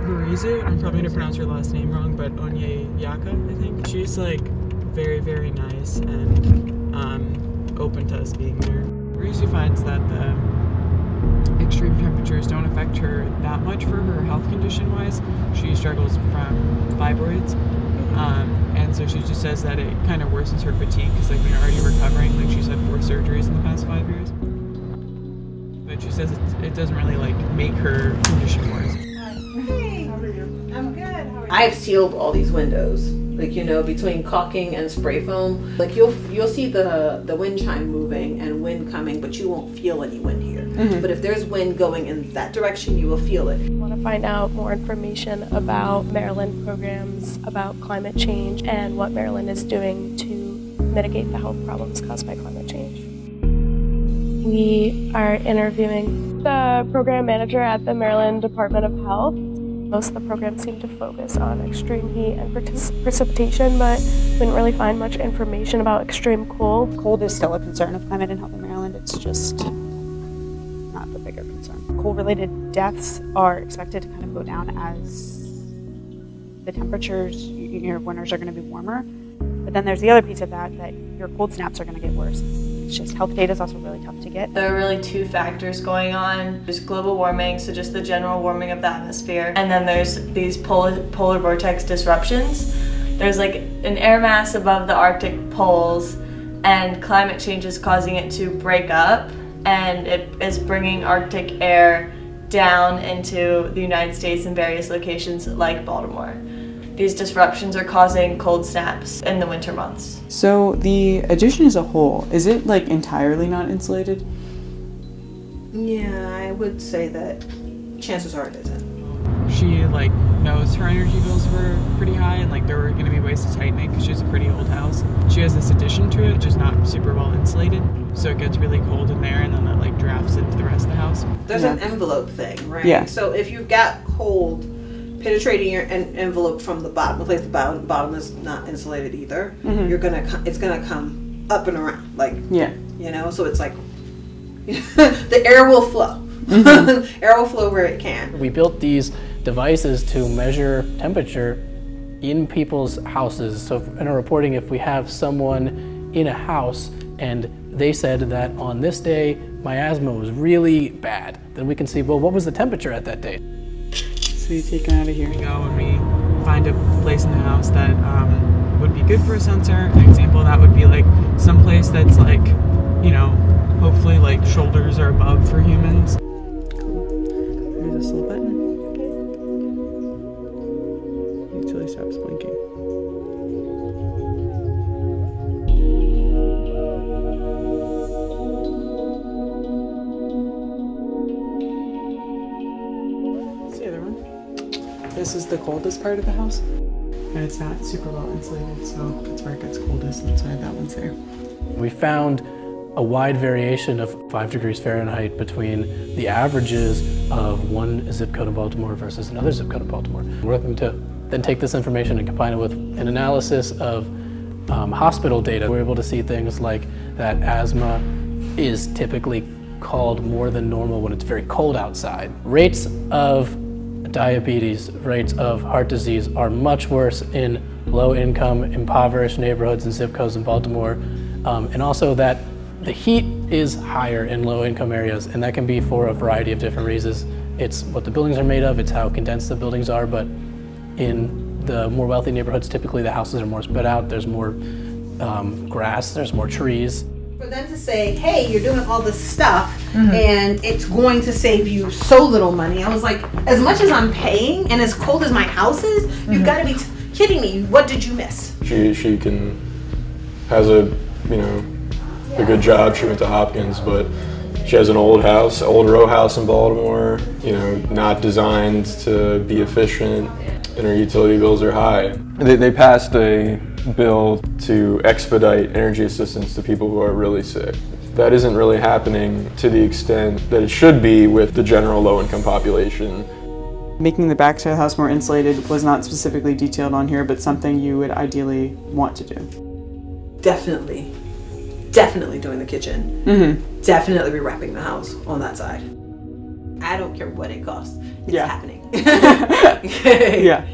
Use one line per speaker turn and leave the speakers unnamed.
Marizu, I'm probably gonna pronounce her last name wrong, but Onyeyaka, I think. She's like very, very nice and open to us being there. Marizu finds that the extreme temperatures don't affect her that much for her health condition-wise. She struggles from fibroids, and so she just says that it kind of worsens her fatigue because like when you're already recovering, like she's had 4 surgeries in the past 5 years. But she says it doesn't really like make her condition worse.
Hey, how are you? I'm good. How are you?
I've sealed all these windows, like, you know, between caulking and spray foam. Like you'll see the wind chime moving and wind coming, but you won't feel any wind here.
Mm-hmm.
But if there's wind going in that direction, you will feel it.
I want to find out more information about Maryland programs, about climate change, and what Maryland is doing to mitigate the health problems caused by climate change. We are interviewing the program manager at the Maryland Department of Health. Most of the programs seem to focus on extreme heat and precipitation, but we didn't really find much information about extreme cold.
Cold is still a concern of climate and health in Maryland. It's just not the bigger concern. Cold-related deaths are expected to kind of go down as the temperatures, your winters are going to be warmer. But then there's the other piece of that your cold snaps are going to get worse. It's just health data is also really tough to get.
There are really 2 factors going on. There's global warming, so just the general warming of the atmosphere, and then there's these polar vortex disruptions. There's like an air mass above the Arctic poles, and climate change is causing it to break up, and it is bringing Arctic air down into the United States in various locations like Baltimore. These disruptions are causing cold snaps in the winter months.
So the addition as a whole, is it like entirely not insulated?
Yeah, I would say that chances are it isn't.
She like knows her energy bills were pretty high and like there were going to be ways to tighten it because she has a pretty old house. She has this addition to it, just not super well insulated, so it gets really cold in there and then that like drafts into the rest of the house.
There's an envelope thing, right?
Yeah.
So if you've got cold penetrating your envelope from the bottom, the place the bottom is not insulated either, it's gonna come up and around, like, you know, so it's like the air will flow. Air will flow where it can.
We built these devices to measure temperature in people's houses. So in our reporting, if we have someone in a house and they said that on this day my asthma was really bad, then we can see, well, what was the temperature at that day?
So you take it out of here.
We go and we find a place in the house that would be good for a sensor. An example of that would be like some place that's like, you know, hopefully like shoulders are above for humans.
Cool. There's this little button. Until it stops blinking. This is the coldest part of the house, and it's not super well insulated, so that's where it gets coldest. Inside that one's there.
We found a wide variation of 5 degrees Fahrenheit between the averages of one zip code in Baltimore versus another zip code in Baltimore. We're looking to then take this information and combine it with an analysis of hospital data. We're able to see things like that asthma is typically called more than normal when it's very cold outside. Rates of diabetes, rates of heart disease are much worse in low-income, impoverished neighborhoods and zip codes in Baltimore, and also that the heat is higher in low-income areas, and that can be for a variety of different reasons. It's what the buildings are made of, it's how condensed the buildings are, but in the more wealthy neighborhoods, typically the houses are more spread out, there's more grass, there's more trees.
For them to say, hey, you're doing all this stuff and it's going to save you so little money. I was like, as much as I'm paying and as cold as my house is, you've got to be kidding me. What did you miss?
She has a, you know, a good job. She went to Hopkins, but she has an old row house in Baltimore, you know, not designed to be efficient, and her utility bills are high. They passed a bill to expedite energy assistance to people who are really sick. That isn't really happening to the extent that it should be with the general low-income population.
Making the backside of the house more insulated was not specifically detailed on here, but something you would ideally want to do.
Definitely doing the kitchen. Definitely rewrapping the house on that side. I don't care what it costs. It's happening.
Yeah.